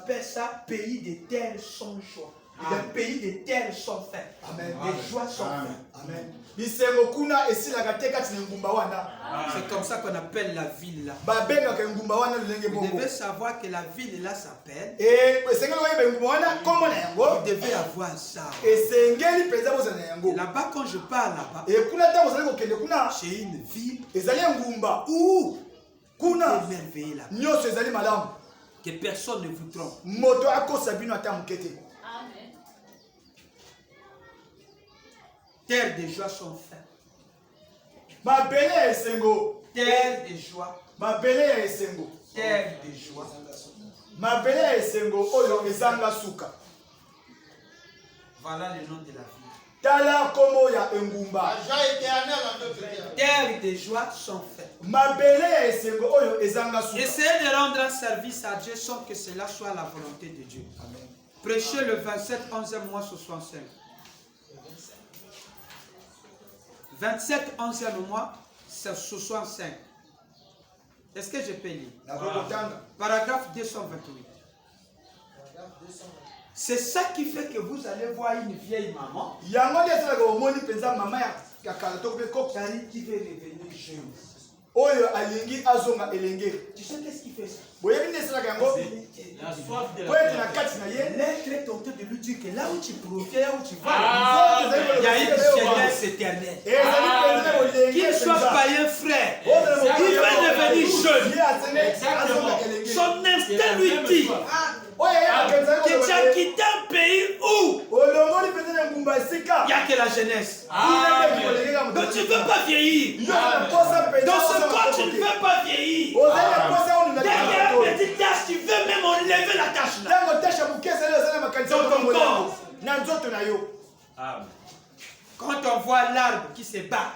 appelle ça pays des terres sans joie. Le pays des terres sans fin. Amen. Des joies sans fin. Amen. C'est comme ça qu'on appelle la ville là. Vous devez savoir que la ville là s'appelle. Vous devez avoir ça. Là-bas, quand je parle là-bas, c'est une ville où tout est merveilleux là. Que personne ne vous trompe. Terre de joie sans fin. Terre de joie. Terre de joie. Voilà le nom de la ville. Terre de joie sans fin. Essayez de rendre un service à Dieu sans que cela soit la volonté de Dieu. Amen. Prêchez le 27, 11e mois 65. 27, 11e mois 65. Est-ce que je peux lire? Paragraphe 228. C'est ça qui fait que vous allez voir une vieille maman qui veut revenir jeune. Tu sais qu'est-ce qui fait ça? L'être est tenté de lui dire que là où tu profites, là où tu vas, il y a une jeunesse éternelle. Qu'il soit païen frère, il va devenir jeune. Son instinct lui dit que tu as quitté un pays où il n'y a que la jeunesse. Donc tu ne veux pas vieillir. Dans ce corps, tu ne veux pas vieillir. Derrière la petite tâche, tu veux même enlever la tâche là. Dans ton corps. Quand on voit l'arbre qui se bat,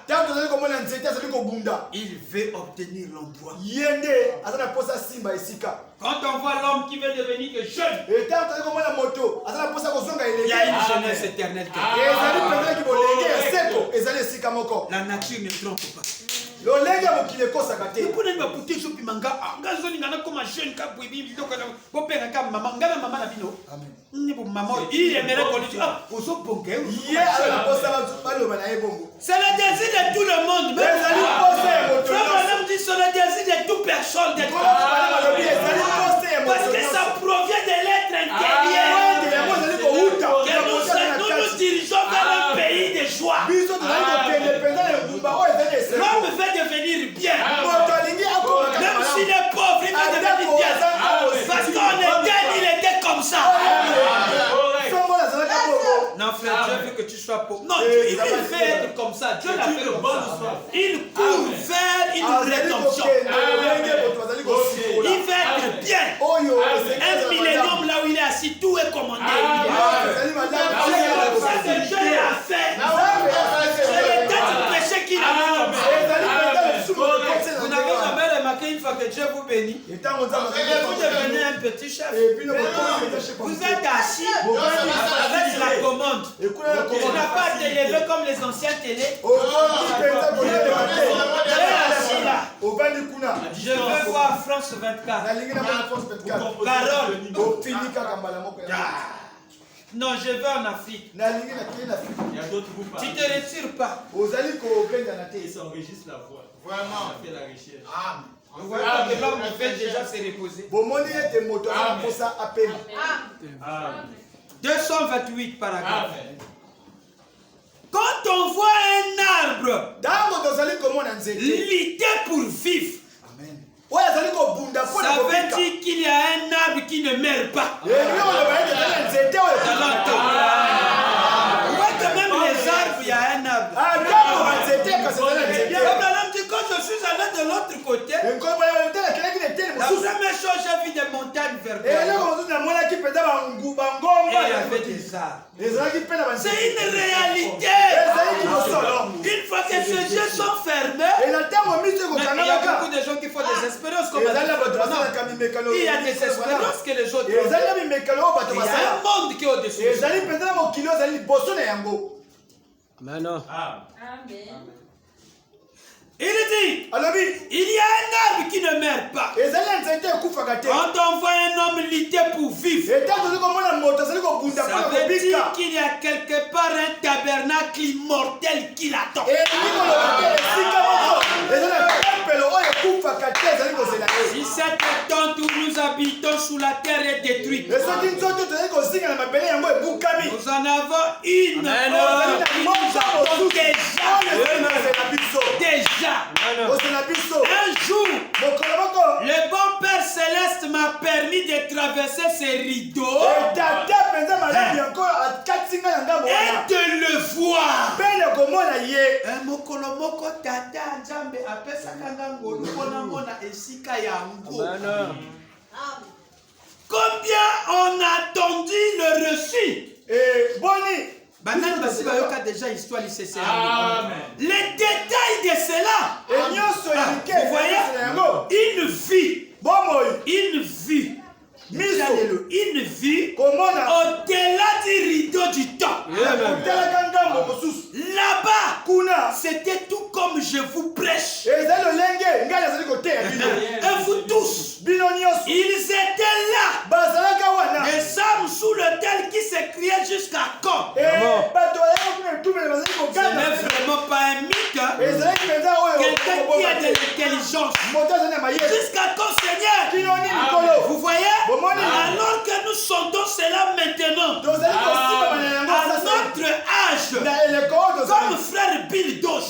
il veut obtenir l'endroit. Quand on voit l'homme qui veut devenir que jeune, il y a une jeunesse éternelle. La nature ne trompe pas. Il aimerait qu'on lui dise, ah, c'est le désir de tout le monde. Madame dit, c'est le désir de toute personne. Parce que ça provient de l'être intérieur. Que nous dirigeons vers un pays de joie. L'homme veut devenir bien. Même s'il est pauvre, il va devenir bien. Parce qu'en Éden, il était comme ça. Non, frère, Dieu veut que tu sois pauvre. Non, il veut être comme ça. Dieu l'a fait comme ça. Il court vers une rédemption. Il veut être bien. Un millénium là où il est assis, tout est commandé. C'est comme ça que Dieu l'a fait. C'est le temps du péché qu'il a mis. Vous n'avez jamais remarqué une fois que Dieu vous bénit, vous devenez un petit chef. Vous êtes assis avec la commande. Tu n'as pas à t'élever comme les anciens télés. Assis là. Je veux voir France 24. Parole. Non, je vais en Afrique. Il y a d'autres groupes. Tu ne te retires pas. Ils s'enregistrent la voix. Vraiment. Ça fait la richesse. Vous voyez que l'homme fait déjà se reposer. 228 paragraphe. Quand on voit un arbre lité pour vivre, ça veut dire qu'il y a un arbre qui ne meurt pas. Vous voyez que même les arbres, il y a un arbre. Quand je suis allé de l'autre côté, la première chose, j'ai vu des montagnes vertes. Et il y avait des arbres. C'est une réalité. Une fois que ces yeux sont fermés, il y a beaucoup de gens qui font des espérances comme il y a des espérances que les autres ont. Il y a un monde qui est au-dessus. Amen. Il dit, il y a un arbre qui ne meurt pas. Quand on voit un homme lutter pour vivre, veut dire qu'il y a quelque part un tabernacle immortel qui l'attend. Si cette tente où nous habitons sous la terre est détruite, nous en avons une. Déjà. Un jour, le bon Père Céleste m'a permis de traverser ces rideaux et de le voir. Combien on a attendu le reçu? Déjà histoire les détails de cela. Vous voyez, une vie au-delà du rideau du temps. Là-bas, c'était tout comme je vous prêche. Et vous tous, ils étaient là. Des âmes sous l'autel qui s'écriaient jusqu'à quand? Ce n'est vraiment pas un mythe. Quelqu'un qui a de l'intelligence. Jusqu'à quand, Seigneur? Vous voyez? Alors que nous sentons cela maintenant, à notre âge, comme frère Bill Dosh,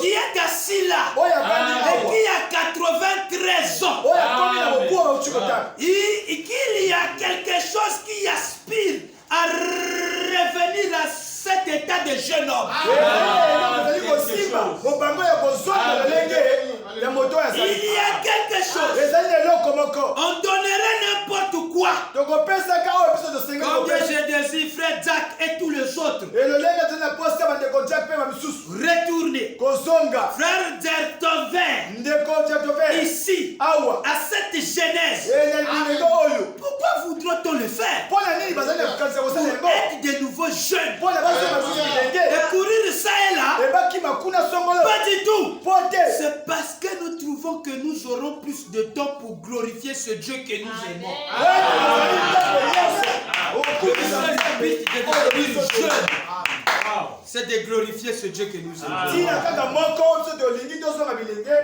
qui est assis là, et qui a 93 ans, et qu'il y a quelque chose qui aspire à revenir à cet état de jeune homme. Il y a quelque chose. On donnerait n'importe quoi. Combien je désire, frère Jack et tous les autres, retourner. Frère Dertoven, ici, à cette genèse. Pourquoi voudrait-on le faire? Pour être de nouveaux jeunes. Et courir ça et là. Pas du tout. C'est parce que nous trouvons que nous aurons plus de temps pour glorifier ce Dieu que nous aimons. C'est de glorifier ce Dieu que nous aimons.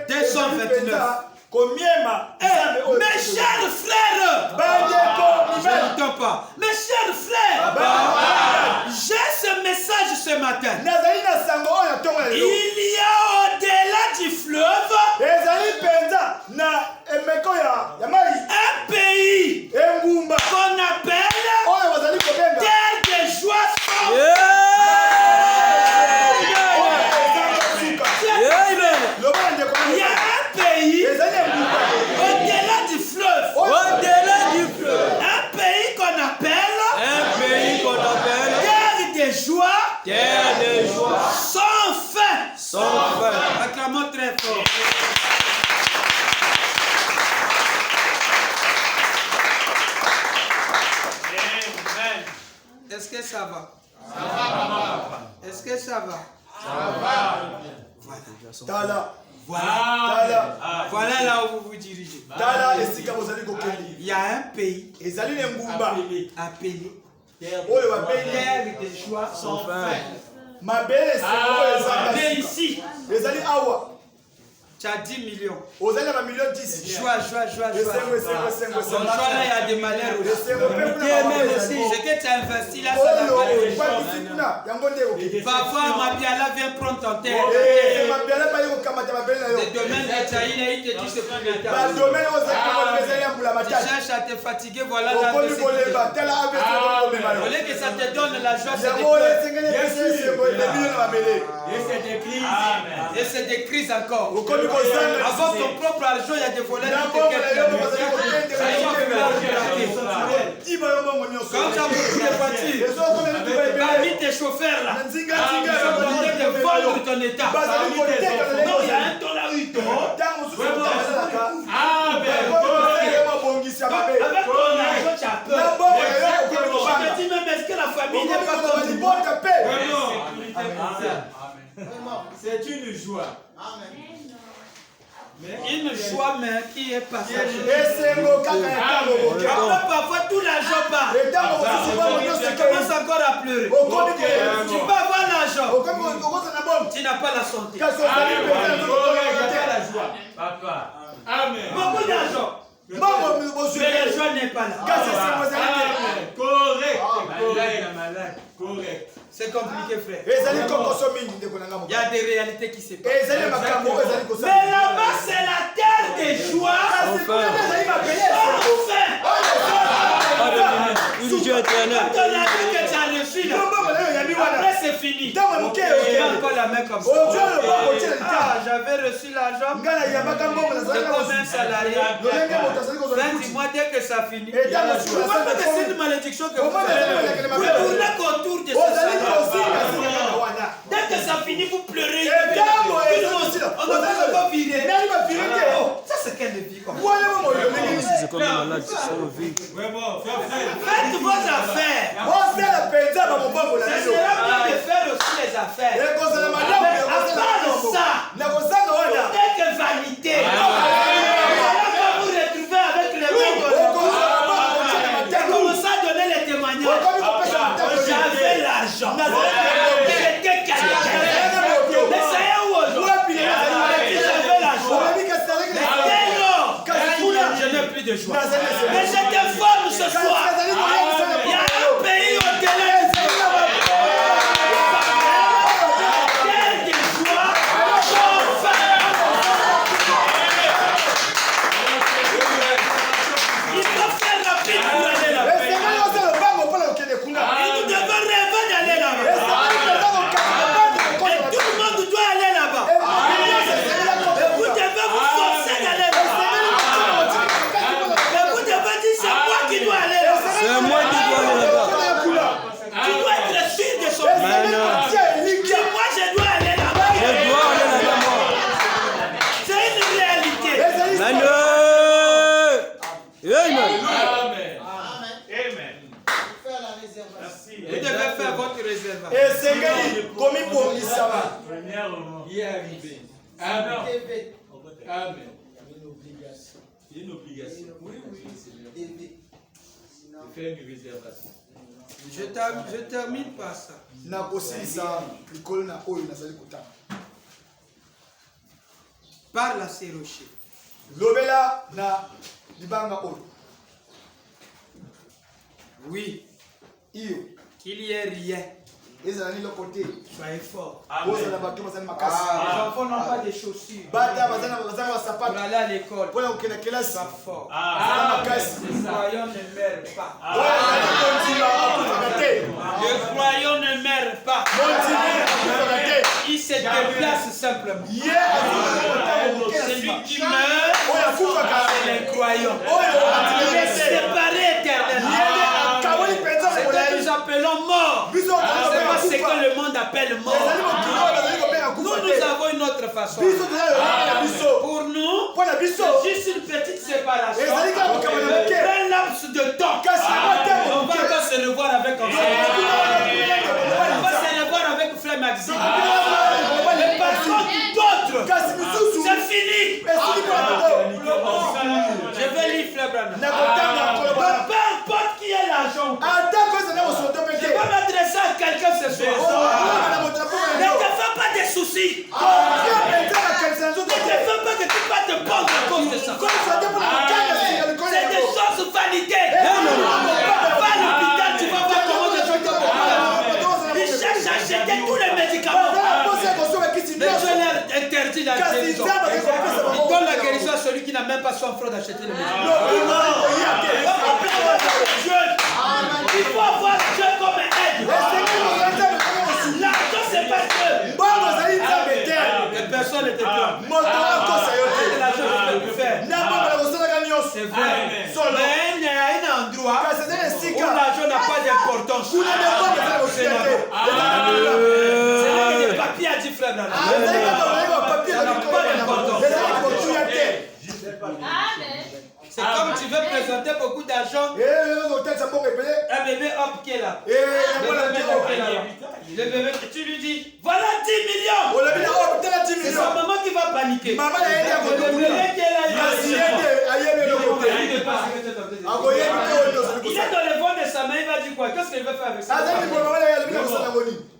229. Mes chers frères, je n'entends pas. Mes chers frères, j'ai ce message ce matin. Il y a au-delà du fleuve un pays qu'on appelle terre de joie. Il y a un pays au-delà du fleuve. Un pays qu'on appelle terre de joie. Sans fin. Acclamons très fort. Est-ce que ça va? Est-ce que ça va? Voilà là où vous vous dirigez. Il y a un pays appelé terre de joie sans fin. Mais ici, tu as 10 millions. Joie. Dans joie là, il y a des malheurs aussi. Ce que tu as investi là, ça n'a pas de joie. Parfois, Mabiala vient prendre ton terre. Le domaine de Tchaïla, il te dit c'est plus le temps. Tu cherches à te fatiguer, voilà la nécessité. Au lieu que ça te donne la joie, c'est des crises. Et c'est des crises encore. Avant ton propre argent, il y a des volets qui te quittent. Quand tu as beaucoup de voitures, parmi tes chauffeurs là, ils sont obligés de vendre ton état. Non, il y a un ton là où il tombe. Avec ton argent, tu as peur. Je te dis même, est-ce que la famille n'est pas comme toi? C'est une joie. Une joie mais qui est passagère. Après parfois tout l'argent part. Tu commences encore à pleurer. Tu peux avoir l'argent. Tu n'as pas la santé. Papa. Amen. Beaucoup d'argent. Mais la joie n'est pas là. Correct. Correct. C'est compliqué, frère. Il y a des réalités qui se passent. Mais là-bas, c'est la terre des joies. Enfin. Quand on a vu que tu as reçu là, après c'est fini. Il y a encore la main comme ça. J'avais reçu l'argent. C'est comme un salarié. Fin du mois, dès que ça finit, c'est une malédiction que vous faites. Vous tournez autour de ce salaire. Dès que ça finit, vous pleurez. On ne va pas virer. Ça, c'est quelle vie comme ça. C'est comme un malade, c'est ça le vie. Faites vos affaires. Ça sera bien de faire aussi les affaires. Mais à part ça, dès que vanité, quand vous retrouvez avec les mêmes et commencez à donner les témoignages. J'avais l'argent. J'étais quelqu'un. Mais ça y est où aujourd'hui? J'avais l'argent. Je n'ai plus de joie. Mais je t'informe ce soir. Il y a un pays au-delà du il faut faire rapide pour aller là-bas. Et nous devons rêver d'aller là-bas. Et tout le monde doit aller là-bas. Et vous devez vous forcer d'aller là-bas. Et vous devez dire c'est moi qui dois aller là-bas. C'est moi qui dois aller là-bas. Tu dois être sûr de son plan. C'est moi je dois aller là-bas. Je dois aller là-bas, moi. C'est une réalité. Vous devez faire votre réservation. Premièrement, y est arrivé. Amen. Amen. C'est une obligation. Oui. De faire une réservation. Je termine par ça. Parle à ces rochers. Oui. Qu'il y ait rien. Soyez forts. Les enfants n'ont pas de chaussures. Pour aller à l'école. Sois fort. Les croyants ne meurent pas. Les croyants ne meurent pas. Ils se déplacent simplement. Celui qui meurt, c'est les croyants. Il est séparé éternellement. Ce que nous appelons mort, c'est pas ce que le monde appelle mort. Nous avons une autre façon. Pour nous, c'est juste une petite séparation. Un laps de temps. On va encore se revoir avec un frère. On va se revoir avec frère Maxime. Mais par contre, d'autres, c'est fini. Je vais lire frère Branham. Peu importe qui est l'argent. Je vais m'adresser à quelqu'un ce soir. Ne te fais pas de soucis. Ne te fais pas que tu vas te prendre à cause de ça. C'est des choses validées. Va à l'hôpital, tu vas voir comment les gens te prennent. Ils cherchent à acheter tous les médicaments. Mais Dieu leur interdit la guérison. Il donne la guérison à celui qui n'a même pas son frère d'acheter les médicaments. Il faut avoir Dieu comme aide. L'argent, c'est pas Dieu. Les personnes n'étaient plus. L'argent, je ne peux plus faire. C'est vrai. Mais il y a un endroit où l'argent n'a pas d'importance. C'est là que les papiers a dit frère Branham. Ça n'a pas d'importance. C'est comme tu veux présenter beaucoup d'argent. Un bébé hop qui est là. Le bébé, tu lui dis, voilà 10 millions. C'est sa maman qui va paniquer. appliqué. Maman a aidé à Le comprendre. relais qu'elle a eu, Il est dans le ventre de sa main, il va dire quoi? Qu'est-ce qu'il va faire avec ça?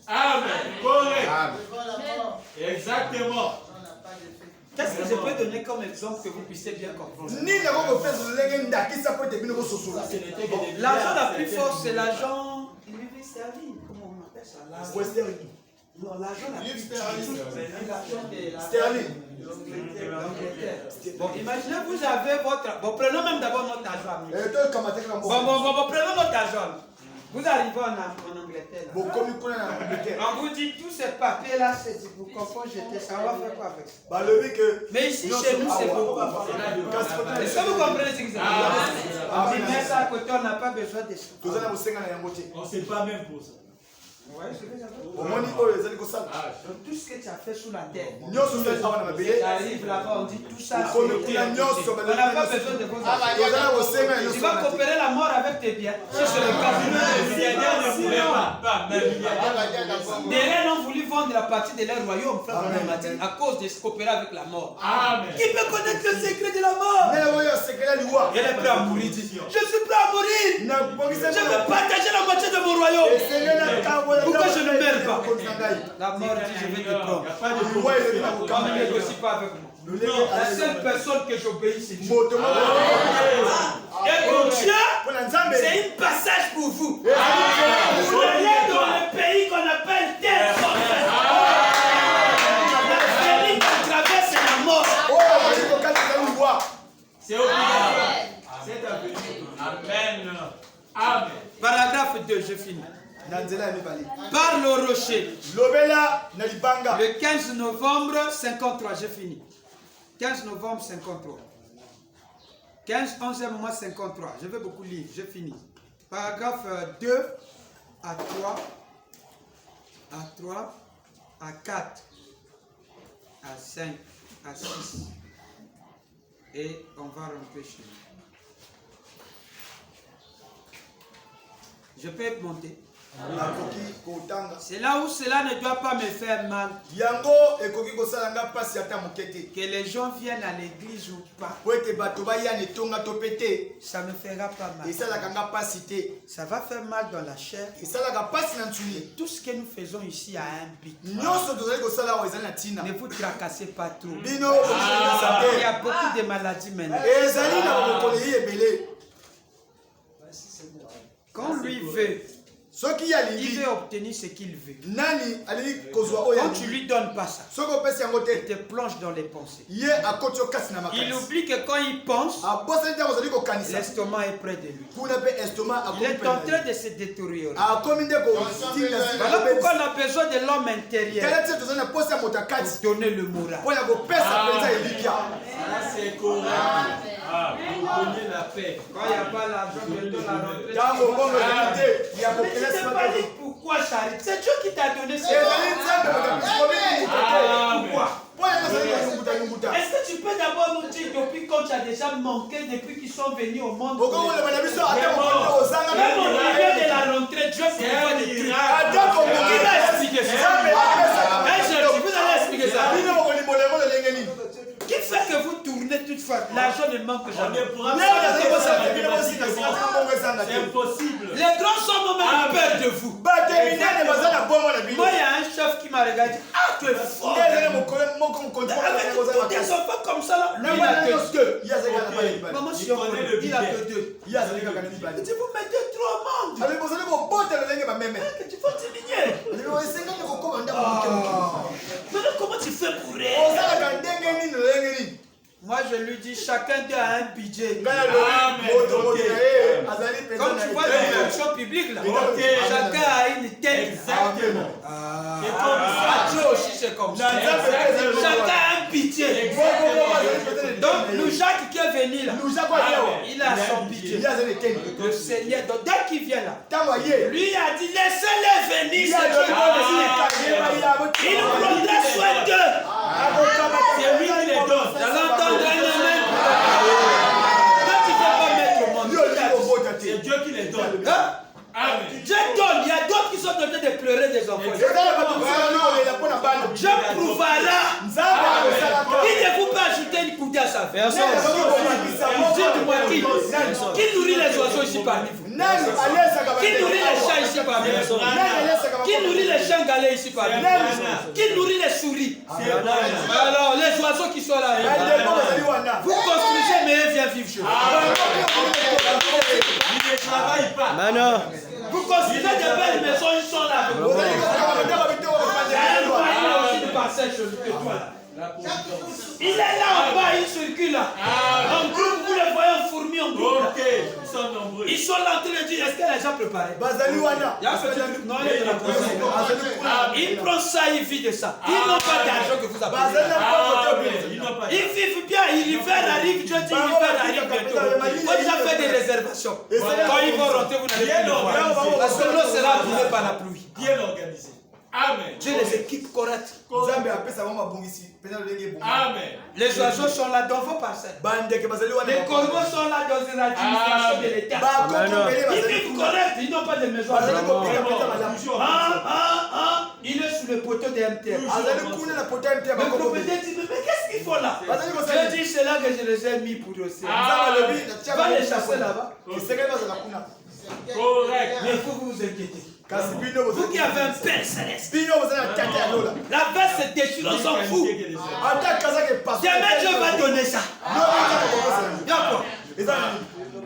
Amen. Correct. Exactement. Qu'est-ce que je peux donner comme exemple que vous puissiez bien comprendre? L'argent la plus forte, c'est l'argent sterling. Comment on appelle ça? Non, l'argent la plus forte, c'est l'argent de la Sterling. Bon, imaginez, vous avez votre... Bon, prenons même d'abord notre argent. Bon, prenons notre argent. Vous arrivez en Angleterre. On vous dit tous ces papiers-là, c'est pour qu'on peut jeter ça. On va faire quoi avec ça? Mais ici, chez nous, c'est beaucoup. Est-ce que vous comprenez ce que c'est? On dit, mais ça à côté, on n'a pas besoin de ça. On ne sait pas même pour ça. Ouais, c'est déjà Donc tout ce que tu as fait sous la terre, tu arrive là-bas, on dit tout ça, on n'a pas besoin de vos affaires. Tu vas coopérer la mort avec tes biens. Si c'est le cas, les reines ont voulu vendre la partie de leur royaume, frère, à cause de se coopérer avec la mort. Amen. Qui peut connaître le secret de la mort? Il est prêt à mourir. Je suis prêt à mourir. Je veux partager la moitié de mon royaume. Pourquoi je ne meurs pas? La mort dit, je vais te prendre. On ne négocie pas avec moi. La seule personne que j'obéis, c'est Dieu. Et pour Dieu, c'est un passage pour vous. Vous allez dans le pays qu'on appelle Terre Forteresse. La famille qui traverse la mort. C'est obligatoire. C'est avenir. Amen. Amen. Paragraphe 2, je finis. Par le rocher. Le 15 novembre 53, j'ai fini. 15 novembre 53. 15, 11e mois 53. Je vais beaucoup lire, j'ai fini. Paragraphe 2 à 3, à 3, à 4, à 5, à 6. Et on va rentrer chez nous. Je peux monter. C'est là où cela ne doit pas me faire mal. Que les gens viennent à l'église ou pas. Ça ne me fera pas mal. Ça va faire mal dans la chair. Et tout ce que nous faisons ici a un but. Ne vous tracassez pas trop. Il y a beaucoup de maladies maintenant. Quand lui veut, il veut obtenir ce qu'il veut. Quand tu lui donnes pas ça, il te plonge dans les pensées. Il oublie que quand il pense, l'estomac est près de lui. Il est en train de se détériorer. Voilà pourquoi on a besoin de l'homme intérieur pour donner le moral. C'est correct. Vous donnez la paix. Quand il n'y a pas l'argent, bientôt la rentrée. Ne pas dire pourquoi, Charlie. C'est Dieu qui t'a donné ça. Pourquoi? Est-ce que tu peux d'abord nous dire depuis quand tu as déjà manqué depuis qu'ils sont venus au monde? Même au milieu de la rentrée, Dieu peut faire des trucs. Qui va expliquer ça? Vous allez expliquer ça. Qui fait que vous tournez toutefois? L'argent ne manque jamais. C'est impossible. Les grands sont même peur de vous. Moi, il y a un chef qui m'a regardé. Ah, tu es fort. Avec tous des enfants comme ça, là. Lui, il a que deux. Maman, si on connaît le il a que deux. Il dit, vous mettez trop au monde. Que tu faut t'éligner. Maintenant, comment tu fais pour rire? Moi, je lui dis, chacun d'eux a un budget. Comme tu vois dans la fonction publique, là, chacun a une tête. Exactement. Dieu aussi, c'est comme ça. Chacun a un budget. Donc, nous, Jacques qui est venu là, il a son budget. Le Seigneur, donc dès qu'il vient là, lui a dit, laissez-les venir. Il nous prendra soin d'eux. C'est lui qui les donne. Dans l'entendre, quand tu ne peux pas mettre au monde, C'est Dieu qui les donne. Je donne. Il y a d'autres qui sont en train de pleurer des enfants. Je prouverai. Qui ne vous pas ajouter une coudée à sa vie? Dites-moi qui nourrit les oiseaux ici parmi vous? Qui nourrit les chats ici parmi vous? Qui nourrit les changalais ici parmi vous? Qui nourrit les souris? Alors, les oiseaux qui sont là. Vous construisez, mais elles viennent vivre chez vous. Vous construisez des belles maisons, ils sont là. Il est là en bas, il circule là. En groupe, vous les voyez en fourmis, en groupe. Ils sont nombreux. Ils sont là en train de dire, est-ce qu'elle est déjà préparée? Non, il est de la poisson. Il prend ça, il vit de ça. Ils n'ont pas d'argent que vous avez. Ils vivent bien, l'hiver arrive, je dis l'hiver arrive bientôt. On déjà fait des réservations. Quand ils vont rentrer, vous n'allez plus le voir. Parce que l'eau sera brûlée par la pluie. Bien organisé. Amen. Dieu les équipe correctes. Amen. Les oiseaux sont là dans vos parcelles. Les corbeaux sont là dans une administration de l'État. Ils vivent corrects, ils n'ont pas de maison. Il est sous le poteau de MTM. Le propriétaire dit, mais qu'est-ce qu'il faut là? Je dis, c'est là que je les ai mis pour aussi. Va les chasser là-bas. Correct. Mais il faut que vous vous inquiétez. Vous qui avez un père céleste. La bête se déchire, on s'en fout. Demain Dieu va donner ça.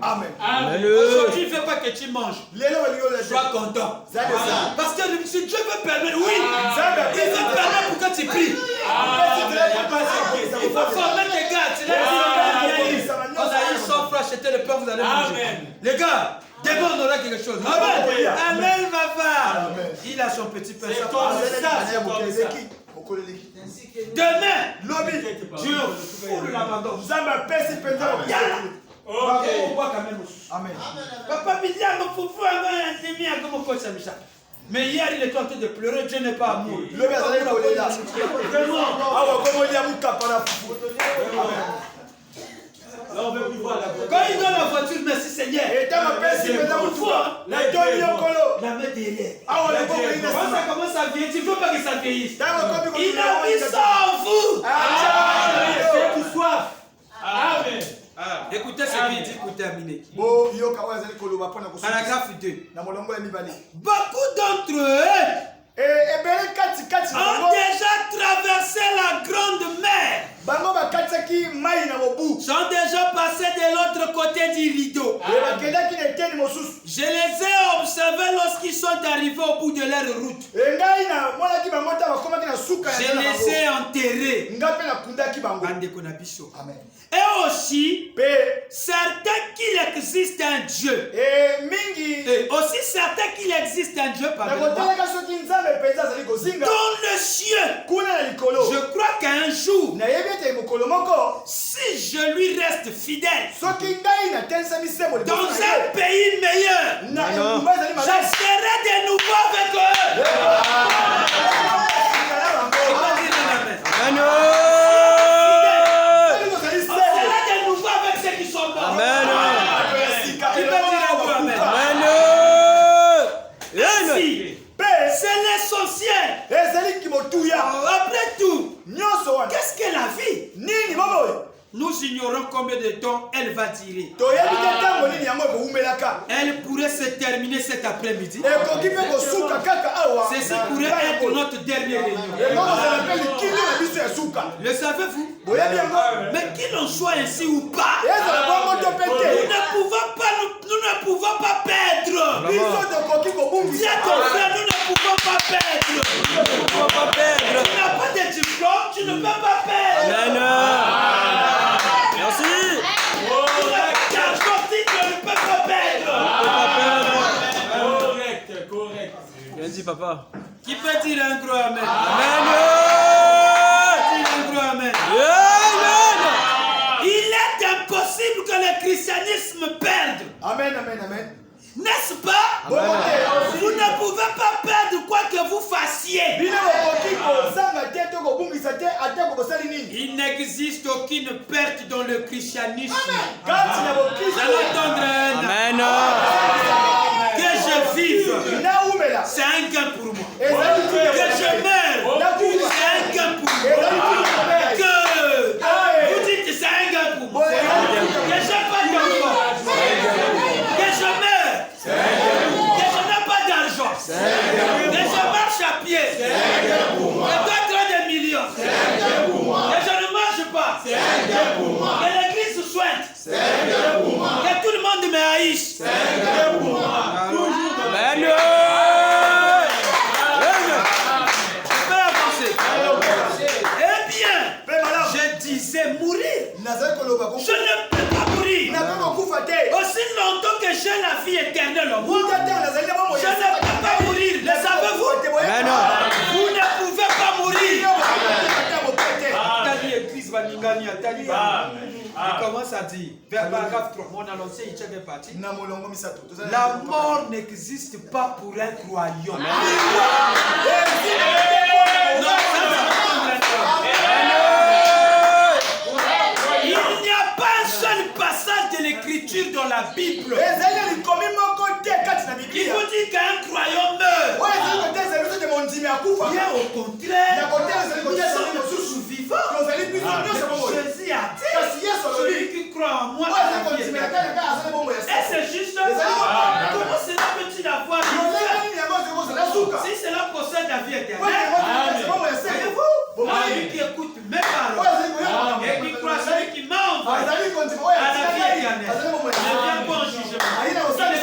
Amen. Aujourd'hui, il ne veut pas que tu manges. Sois content. Parce que si Dieu veut permettre, oui, il veut permettre pour que tu pries. Il faut former tes gars. On a eu 100 francs acheter le pain, vous allez manger. Les gars, demain on aura quelque chose. Amen. Amen, papa. Il a son petit pain. Demain, Dieu fout l'abandon. Amen. Papa me dit, mais hier il était en train de pleurer, Dieu n'est pas amour. Quand il donne la voiture, merci Seigneur. La main derrière. Quand ça commence à vieillir, tu ne veux pas que ça vieillisse. Il a mis ça en vous. Amen. Écoutez ce qu'il dit pour terminer. Paragraphe 2. Beaucoup d'entre eux ont déjà traversé la grande mer. Sont déjà passés de l'autre côté du rideau. Je les ai observés lorsqu'ils sont arrivés au bout de leur route. Je les ai enterrés. Et aussi, certains qu'il existe un Dieu. Et aussi certains qu'il existe un Dieu dans le ciel. Je crois qu'un jour, si je lui reste fidèle dans un pays meilleur, je serai de nouveau avec eux. C'est l'essentiel. Après tout, qu'est-ce que la vie? Nous ignorons combien de temps elle va durer. Elle pourrait se terminer cet après-midi. Ceci pourrait être notre dernière réunion. Le savez-vous? Mais qu'il en soit ainsi ou pas, nous ne pouvons pas perdre. Dis à ton frère, nous ne pouvons pas perdre. Tu n'as pas de diplôme, tu ne peux pas perdre. Merci. Tu n'as pas de tu ne peux pas perdre. Correct. Bien dit, papa. Qui peut dire un gros amen? Amen. Il est impossible que le christianisme perde. Amen. N'est-ce pas? Vous ne pouvez pas perdre quoi que vous fassiez. Il n'existe aucune perte dans le christianisme. Vous allez entendre un. Amen. Que je vis un gain pour moi. Que je meurs, c'est un gain pour moi. Que vous dites que c'est un gain pour moi. Que je n'ai pas d'enfant. Que je meurs. Que je n'ai pas d'argent. Que je marche à pied. Que d'autres des millions. Que je ne mange pas. Que l'église soigne. Que tout le monde me haïsse. Eh bien, je disais mourir. Je ne peux pas mourir. Aussi longtemps que j'ai la vie éternelle en moi, je ne peux pas mourir. Le savez-vous? Vous ne pouvez pas mourir. Il commence à dire, vers paragraphe 3, mon annoncé, il est parti. La mort n'existe pas pour un croyant. Il n'y a pas un seul passage de l'écriture dans la Bible qui vous dit qu'un croyant meurt. Bien au contraire, nous sommes tous vivants. Jésus a dit, celui qui croit en moi, et c'est juste comment cela peut-il avoir si cela possède la vie éternelle? Voyez-vous, celui qui écoute mes paroles et qui croit celui qui m'a envoyé à la vie éternelle ne vient pas en jugement. Il est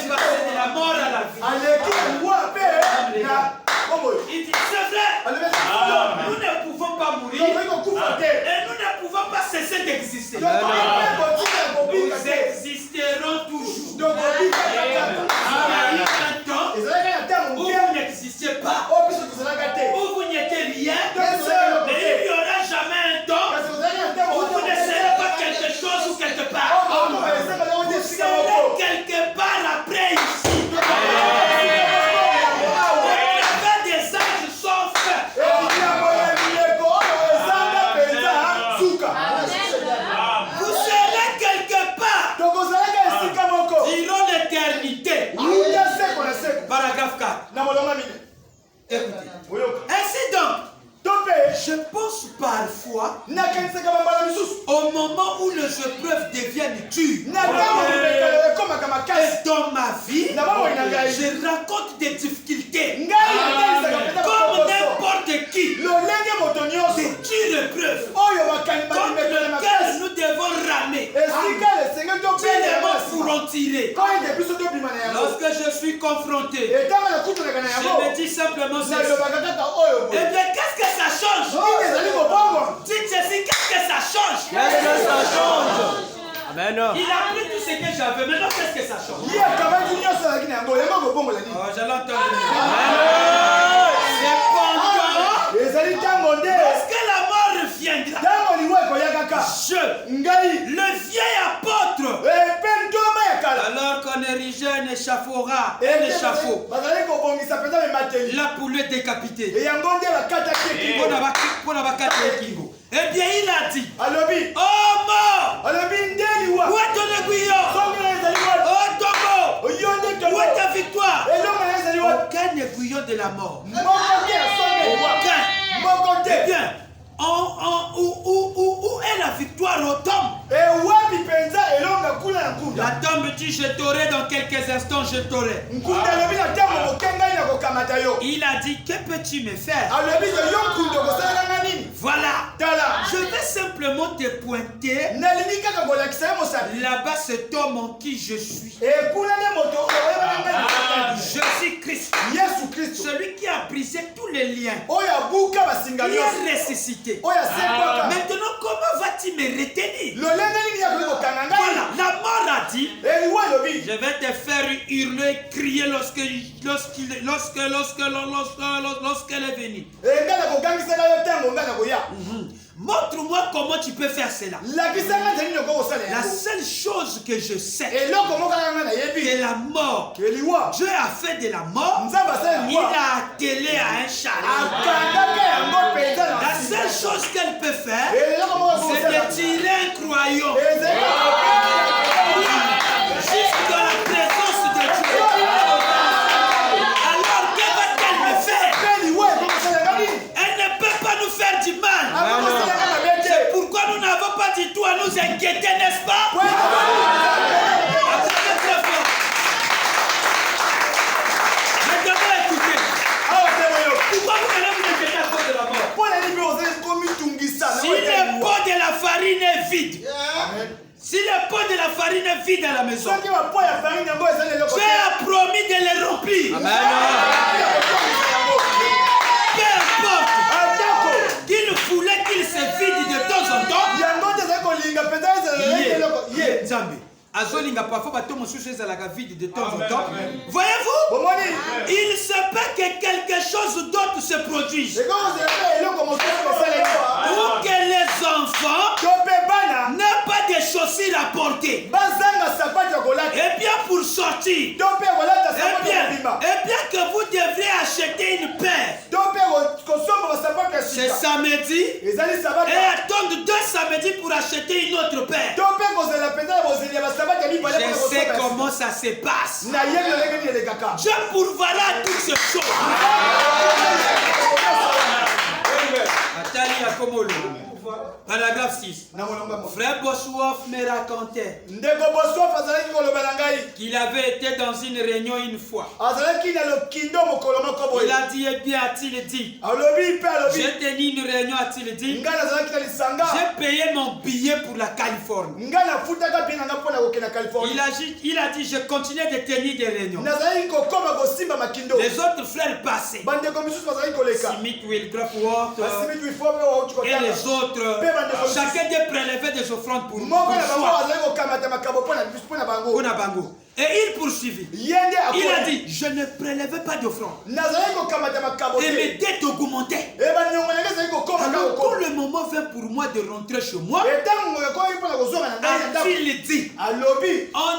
passé de la mort à la vie. Il dit, c'est vrai, nous ne pouvons pas mourir et nous ne pouvons pas cesser d'exister. Nous existerons toujours. Il y a eu un temps où vous n'existiez pas, où vous n'étiez rien, mais il n'y aura jamais un temps où vous ne serez pas quelque chose ou quelque part. Vous serez quelque part après ici. Paragraphe 4. Écoutez. Ainsi donc, je pense parfois au moment où les épreuves deviennent dures. Et dans ma vie, je rencontre des difficultés. Comme n'importe qui. Des dures épreuves. Contre lesquelles nous devons ramer. Pour en tirer. Lorsque je suis confronté, je me dis simplement ceci. Eh bien, qu'est-ce que ça change? Dites ceci, qu'est-ce que ça change? Qu'est-ce que ça change? Amen. Il a pris tout ce que j'avais. Maintenant, qu'est-ce que ça change? Je l'entends. Cependant, lorsque la mort reviendra, le vieil apôtre, alors qu'on érigeait un échafaudera, un échafaud, là pour le décapiter. Eh bien, il a dit, oh mort, où est ton aiguillon? Oh Togo, où est ta victoire? Aucun aiguillon de la mort. Aucun. Eh bien, où est la victoire au tombe? La tombe dit, je t'aurai dans quelques instants, je t'aurai. Il a dit, que peux-tu me faire? Voilà. Je vais simplement te pointer là-bas cet homme en qui je suis. Jésus-Christ. Celui qui a brisé tous les liens. Qui est ressuscité. Maintenant, comment vas-tu me retenir? Voilà, la mort a dit, je vais te faire hurler, crier lorsqu'elle est venue. Montre-moi comment tu peux faire cela. La seule chose que je sais, c'est la mort. Dieu a fait de la mort. Il a attelé à un chariot. La seule chose qu'elle peut faire, c'est de tirer un croyant jusqu'à la présence de Dieu. Alors que va-t-elle me s'inquiéter, n'est-ce pas? Maintenant, écoutez. Pourquoi vous allez vous inquiéter à cause de la mort? Si le pot de la farine est vide, si le pot de la farine est vide à la maison, Dieu a promis de le remplir. Amen. Peu importe qu'il voulait qu'il se vide de temps en temps. Azolinga parfois bateau mosusu ezalaka vide de temps en temps. Voyez-vous? Il se peut que quelque chose d'autre se produise. Pour que les enfants n'aient pas de chaussures à porter. Et bien pour sortir. Et bien que vous devriez acheter une paire. C'est samedi. Et attendre 2 samedis pour acheter une autre paire. Je sais comment ça se passe. Dieu pourvoira toutes ces choses. Atali Akomolo. Paragraphe 6. Frère Bossuoff me racontait qu'il avait été dans une réunion une fois. Il a dit, eh bien, a-t-il dit, j'ai tenu une réunion, a-t il dit, j'ai payé mon billet pour la Californie. Il a dit, je continuais de tenir des réunions. Les autres frères passaient. Smith Wilcroft et les autres. Chacun des prélevait des offrandes pour soi. Et il poursuivit. Il a dit, je ne prélevais pas d'offrande. Et mes dettes augmentaient. Alors quand le moment vint pour moi de rentrer chez moi, a-t-il dit,